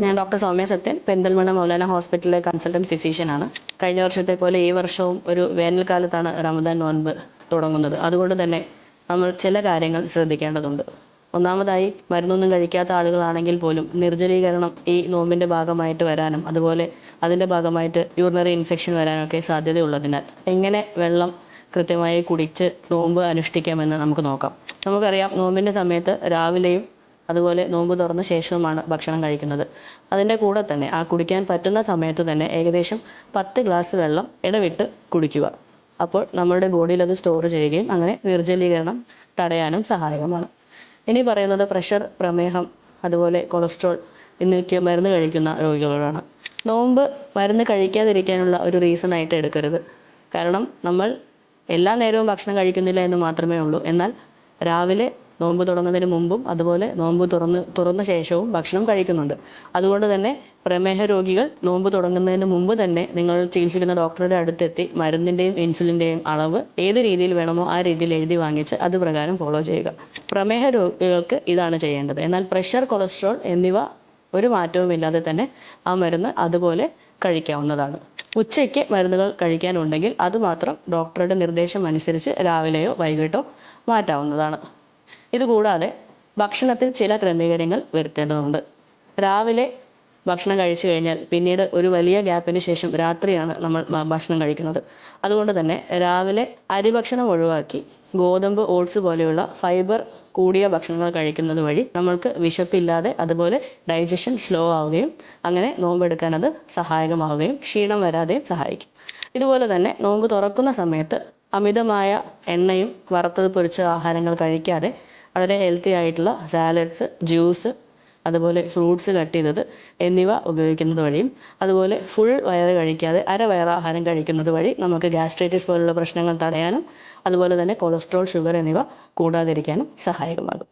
ഞാൻ ഡോക്ടർ സൗമ്യ സത്യൻ, പെരിന്തൽമണ്ണ മൗലാന ഹോസ്പിറ്റലിലെ കൺസൾട്ടൻറ്റ് ഫിസീഷ്യനാണ്. കഴിഞ്ഞ വർഷത്തെ പോലെ ഈ വർഷവും ഒരു വേനൽക്കാലത്താണ് റമദാൻ നോൻപ് തുടങ്ങുന്നത്. അതുകൊണ്ട് തന്നെ നമ്മൾ ചില കാര്യങ്ങൾ ശ്രദ്ധിക്കേണ്ടതുണ്ട്. ഒന്നാമതായി, മരുന്നൊന്നും കഴിക്കാത്ത ആളുകളാണെങ്കിൽ പോലും നിർജ്ജലീകരണം ഈ നോമ്പിൻ്റെ ഭാഗമായിട്ട് വരാനും അതുപോലെ അതിൻ്റെ ഭാഗമായിട്ട് യൂറിനറി ഇൻഫെക്ഷൻ വരാനൊക്കെ സാധ്യതയുള്ളതിനാൽ എങ്ങനെ വെള്ളം കൃത്യമായി കുടിച്ച് നോമ്പ് അനുഷ്ഠിക്കാമെന്ന് നമുക്ക് നോക്കാം. നമുക്കറിയാം, നോമ്പിൻ്റെ സമയത്ത് രാവിലെയും അതുപോലെ നോമ്പ് തുറന്ന ശേഷവുമാണ് ഭക്ഷണം കഴിക്കുന്നത്. അതിൻ്റെ കൂടെ തന്നെ ആ കുടിക്കാൻ പറ്റുന്ന സമയത്ത് തന്നെ ഏകദേശം 10 ഗ്ലാസ് വെള്ളം ഇടവിട്ട് കുടിക്കുക. അപ്പോൾ നമ്മുടെ ബോഡിയിൽ അത് സ്റ്റോർ ചെയ്യുകയും അങ്ങനെ നിർജ്ജലീകരണം തടയാനും സഹായകമാണ്. ഇനി പറയുന്നത് പ്രഷർ, പ്രമേഹം, അതുപോലെ കൊളസ്ട്രോൾ എന്നിവയ്ക്ക് മരുന്ന് കഴിക്കുന്ന രോഗികളോടാണ്. നോമ്പ് മരുന്ന് കഴിക്കാതിരിക്കാനുള്ള ഒരു റീസണായിട്ട് എടുക്കരുത്. കാരണം നമ്മൾ എല്ലാ നേരവും ഭക്ഷണം കഴിക്കുന്നില്ല എന്ന് മാത്രമേ ഉള്ളൂ. എന്നാൽ രാവിലെ നോമ്പ് തുടങ്ങുന്നതിന് മുമ്പും അതുപോലെ നോമ്പ് തുറന്ന ശേഷവും ഭക്ഷണം കഴിക്കുന്നുണ്ട്. അതുകൊണ്ട് തന്നെ പ്രമേഹ രോഗികൾ നോമ്പ് തുടങ്ങുന്നതിന് മുമ്പ് തന്നെ നിങ്ങൾ ചികിത്സിക്കുന്ന ഡോക്ടറുടെ അടുത്തെത്തി മരുന്നിൻ്റെയും ഇൻസുലിൻ്റെയും അളവ് ഏത് രീതിയിൽ വേണമോ ആ രീതിയിൽ എഴുതി വാങ്ങിച്ച് അത് പ്രകാരം ഫോളോ ചെയ്യുക. പ്രമേഹ രോഗികൾക്ക് ഇതാണ് ചെയ്യേണ്ടത്. എന്നാൽ പ്രഷർ, കൊളസ്ട്രോൾ എന്നിവ ഒരു മാറ്റവുമില്ലാതെ തന്നെ ആ മരുന്ന് അതുപോലെ കഴിക്കാവുന്നതാണ്. ഉച്ചയ്ക്ക് മരുന്നുകൾ കഴിക്കാനുണ്ടെങ്കിൽ അതുമാത്രം ഡോക്ടറുടെ നിർദ്ദേശം അനുസരിച്ച് രാവിലെയോ വൈകിട്ടോ മാറ്റാവുന്നതാണ്. ഇതുകൂടാതെ ഭക്ഷണത്തിൽ ചില ക്രമീകരണങ്ങൾ വരുത്തേണ്ടതുണ്ട്. രാവിലെ ഭക്ഷണം കഴിച്ചു കഴിഞ്ഞാൽ പിന്നീട് ഒരു വലിയ ഗ്യാപ്പിന് ശേഷം രാത്രിയാണ് നമ്മൾ ഭക്ഷണം കഴിക്കുന്നത്. അതുകൊണ്ട് തന്നെ രാവിലെ അരിഭക്ഷണം ഒഴിവാക്കി ഗോതമ്പ്, ഓട്സ് പോലെയുള്ള ഫൈബർ കൂടിയ ഭക്ഷണങ്ങൾ കഴിക്കുന്നത് വഴി നമ്മൾക്ക് വിശപ്പില്ലാതെ അതുപോലെ ഡൈജഷൻ സ്ലോ ആവുകയും അങ്ങനെ നോമ്പെടുക്കാൻ അത് സഹായകമാവുകയും ക്ഷീണം വരാതെയും സഹായിക്കും. ഇതുപോലെ തന്നെ നോമ്പ് തുറക്കുന്ന സമയത്ത് അമിതമായ എണ്ണയും വറുത്തത് പൊരിച്ച ആഹാരങ്ങൾ കഴിക്കാതെ വളരെ ഹെൽത്തി ആയിട്ടുള്ള സാലഡ്സ്, ജ്യൂസ്, അതുപോലെ ഫ്രൂട്ട്സ് കട്ട് ചെയ്തത് എന്നിവ ഉപയോഗിക്കുന്നത് വഴിയും അതുപോലെ ഫുൾ വയറ് കഴിക്കാതെ അരവയറ് ആഹാരം കഴിക്കുന്നത് വഴി നമുക്ക് ഗ്യാസ്ട്രൈറ്റിസ് പോലുള്ള പ്രശ്നങ്ങൾ തടയാനും അതുപോലെ തന്നെ കൊളസ്ട്രോൾ, ഷുഗർ എന്നിവ കൂടാതിരിക്കാനും സഹായകമാകും.